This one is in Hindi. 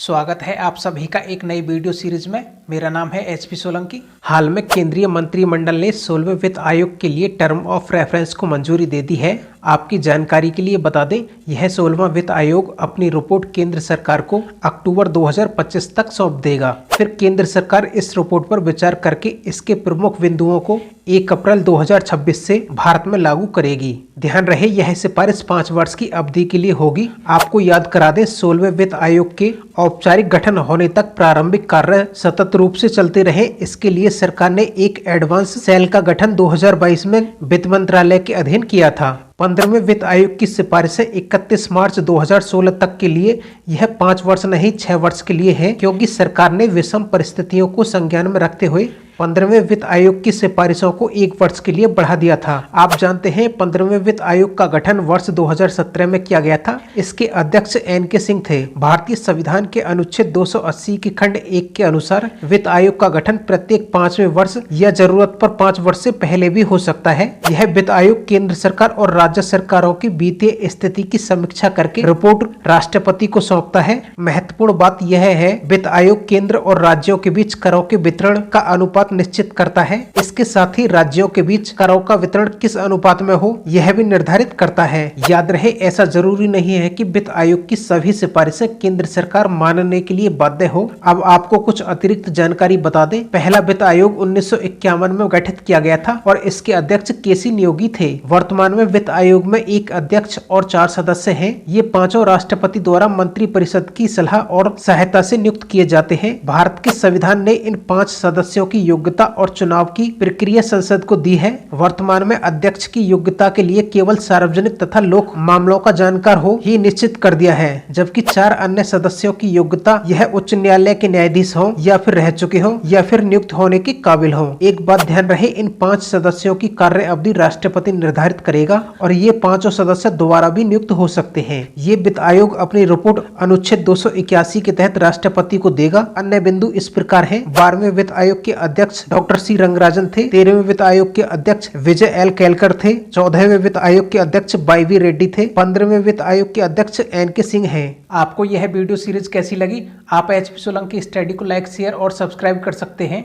स्वागत है आप सभी का एक नई वीडियो सीरीज में। मेरा नाम है एचपी सोलंकी। हाल में केंद्रीय मंत्रिमंडल ने 16वें वित्त आयोग के लिए टर्म ऑफ रेफरेंस को मंजूरी दे दी है। आपकी जानकारी के लिए बता दें, यह 16वां वित्त आयोग अपनी रिपोर्ट केंद्र सरकार को अक्टूबर 2025 तक सौंप देगा। फिर केंद्र सरकार इस रिपोर्ट पर विचार करके इसके प्रमुख बिंदुओं को 1 अप्रैल 2026 से भारत में लागू करेगी। ध्यान रहे, यह सिफारिश 5 वर्ष की अवधि के लिए होगी। आपको याद करा दें, 16वें वित्त आयोग के औपचारिक गठन होने तक प्रारंभिक कार्य सतत रूप से चलते रहे। इसके लिए सरकार ने एक एडवांस सेल का गठन 2022 में वित्त मंत्रालय के अधीन किया था। 15वें वित्त आयोग की सिफारिशें 31 मार्च 2016 तक के लिए, यह 5 वर्ष नहीं 6 वर्ष के लिए है, क्योंकि सरकार ने विषम परिस्थितियों को संज्ञान में रखते हुए 15वें वित्त आयोग की सिफारिशों को 1 वर्ष के लिए बढ़ा दिया था। आप जानते हैं, 15वें वित्त आयोग का गठन वर्ष 2017 में किया गया था। इसके अध्यक्ष एन.के. सिंह थे। भारतीय संविधान के अनुच्छेद 280 के खंड 1 के अनुसार वित्त आयोग का गठन प्रत्येक 5वें वर्ष या जरूरत पर 5 वर्ष से पहले भी हो सकता है। यह वित्त आयोग केंद्र सरकार और राज्य सरकारों की वित्तीय स्थिति की समीक्षा करके रिपोर्ट राष्ट्रपति को सौंपता है। महत्वपूर्ण बात यह है, वित्त आयोग केंद्र और राज्यों के बीच करों के वितरण का अनुपात निश्चित करता है। इसके साथ ही राज्यों के बीच करों का वितरण किस अनुपात में हो, यह भी निर्धारित करता है। याद रहे, ऐसा जरूरी नहीं है कि वित्त आयोग की सभी सिफारिशें केंद्र सरकार मानने के लिए बाध्य हो। अब आपको कुछ अतिरिक्त जानकारी बता दें। पहला वित्त आयोग 1951 में गठित किया गया था और इसके अध्यक्ष के.सी. नियोगी थे। वर्तमान में वित्त आयोग में एक अध्यक्ष और 4 सदस्य हैं। ये पांचों राष्ट्रपति द्वारा मंत्री परिषद की सलाह और सहायता से नियुक्त किए जाते हैं। भारत के संविधान ने इन 5 सदस्यों की योग्यता और चुनाव की प्रक्रिया संसद को दी है। वर्तमान में अध्यक्ष की योग्यता के लिए केवल सार्वजनिक तथा लोक मामलों का जानकार हो ही निश्चित कर दिया है, जबकि 4 अन्य सदस्यों की योग्यता यह उच्च न्यायालय के न्यायाधीश हो या फिर रह चुके हो या फिर नियुक्त होने के काबिल हो। एक बात ध्यान रहे, इन 5 सदस्यों की कार्य अवधि राष्ट्रपति निर्धारित करेगा और ये 5 सदस्य दोबारा भी नियुक्त हो सकते हैं। ये वित्त आयोग अपनी रिपोर्ट अनुच्छेद 281 के तहत राष्ट्रपति को देगा। अन्य बिंदु इस प्रकार है। 12वें वित्त आयोग के अध्यक्ष डॉक्टर सी रंगराजन थे। 13वें वित्त आयोग के अध्यक्ष विजय एल केलकर थे। 14वें वित्त आयोग के अध्यक्ष वाई.वी. रेड्डी थे। 15वें वित्त आयोग के अध्यक्ष एन.के. सिंह हैं। आपको यह वीडियो सीरीज कैसी लगी? आप एचपी सोलंकी स्टडी को लाइक, शेयर और सब्सक्राइब कर सकते हैं।